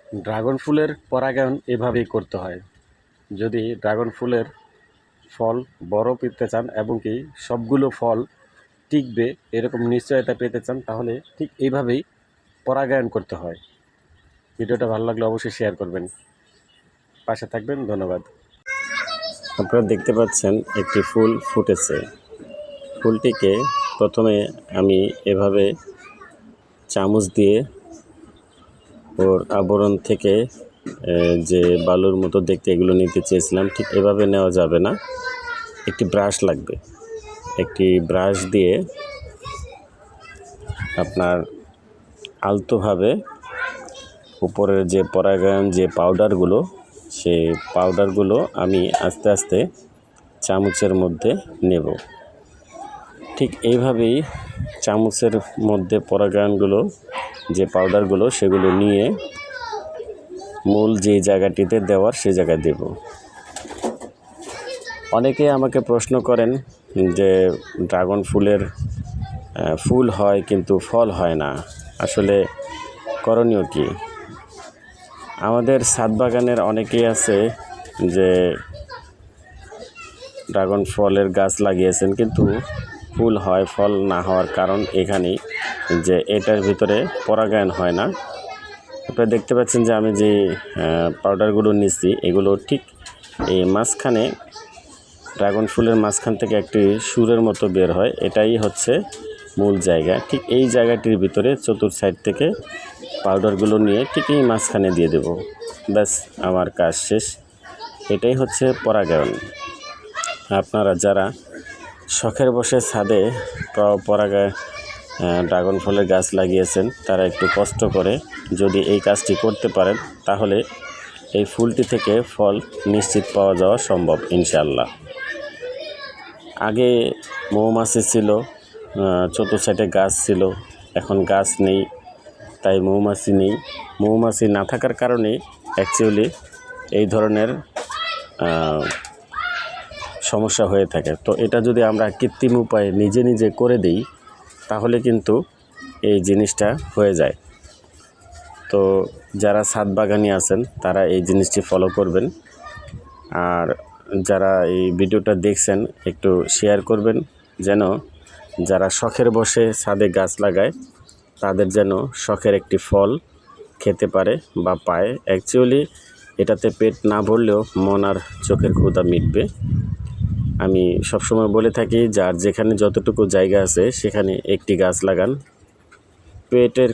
Dragon ফুলের পরাগায়ন এভাবেই করতে হয়। যদি ড্রাগন ফুলের ফল বড় পেতে চান এবং কি সবগুলো ফল টিকবে এরকম নিশ্চয়তা পেতে চান, তাহলে ঠিক এইভাবেই পরাগায়ন করতে হয়। ভিডিওটা ভালো লাগলে অবশ্যই শেয়ার করবেন, পাশে থাকবেন। ধন্যবাদ। আপনারা দেখতে পাচ্ছেন একটি ফুল ফুটেছে। ফুলটিকে প্রথমে আমি এভাবে চামচ দিয়ে ওর আবরণ থেকে যে বালুর মতো দেখতে এগুলো নিতে চেয়েছিলাম। ঠিক এভাবে নেওয়া যাবে না, একটি ব্রাশ লাগবে। একটি ব্রাশ দিয়ে আপনার আলতোভাবে উপরের যে পরাগায়ন যে পাউডারগুলো, সেই পাউডারগুলো আমি আস্তে আস্তে চামচের মধ্যে নেব। ঠিক এইভাবেই চামচের মধ্যে পরাগায়নগুলো যে পাউডারগুলো সেগুলো নিয়ে মূল যে জায়গাটিতে দেওয়ার সেই জায়গায় দেব। অনেকে আমাকে প্রশ্ন করেন যে ড্রাগন ফুলের ফুল হয় কিন্তু ফল হয় না, আসলে করণীয় কি? আমাদের ছাদ বাগানের অনেকেই আছে যে ড্রাগন ফলের গাছ লাগিয়েছেন কিন্তু ফুল হয়, ফল না হওয়ার কারণ এখানেই যে এটার ভিতরে পরাগায়ন হয় না। আপনারা দেখতে পাচ্ছেন যে আমি যে পাউডারগুলো নিচ্ছি এগুলো ঠিক এই মাঝখানে, ড্রাগন ফুলের মাঝখান থেকে একটি সুরের মতো বের হয়, এটাই হচ্ছে মূল জায়গা। ঠিক এই জায়গাটির ভিতরে চতুর সাইড থেকে পাউডারগুলো নিয়ে ঠিক এই মাঝখানে দিয়ে দেব। ব্যাস, আমার কাজ শেষ। এটাই হচ্ছে পরাগায়ন। আপনারা যারা শখের বসে ছাদে ড্রাগন ফলের গাছ লাগিয়েছেন তারা একটু কষ্ট করে যদি এই কাজটি করতে পারেন, তাহলে এই ফুলটি থেকে ফল নিশ্চিত পাওয়া যাওয়া সম্ভব ইনশাআল্লাহ। আগে মৌমাছি ছিল, চতুর সাইডে গাছ ছিল, এখন গাছ নেই, তাই মৌমাছি নেই। মৌমাছি না থাকার কারণে অ্যাকচুয়ালি এই ধরনের সমস্যা হয়ে থাকে। তো এটা যদি আমরা কৃত্রিম উপায়ে নিজে নিজে করে দিই তাহলে কিন্তু এই জিনিসটা হয়ে যায়। তো যারা ছাদ বাগানি আছেন তারা এই জিনিসটি ফলো করবেন, আর যারা এই ভিডিওটা দেখছেন একটু শেয়ার করবেন, যেন যারা শখের বসে ছাদে গাছ লাগায় তাদের যেন শখের একটি ফল খেতে পারে বা পায়। অ্যাকচুয়ালি এটাতে পেট না ভরলেও মন আর চোখের ক্ষুধা মিটবে। আমি সবসময় বলে থাকি, যার যেখানে যতটুকু জায়গা আছে সেখানে একটি গাছ লাগান, পেটের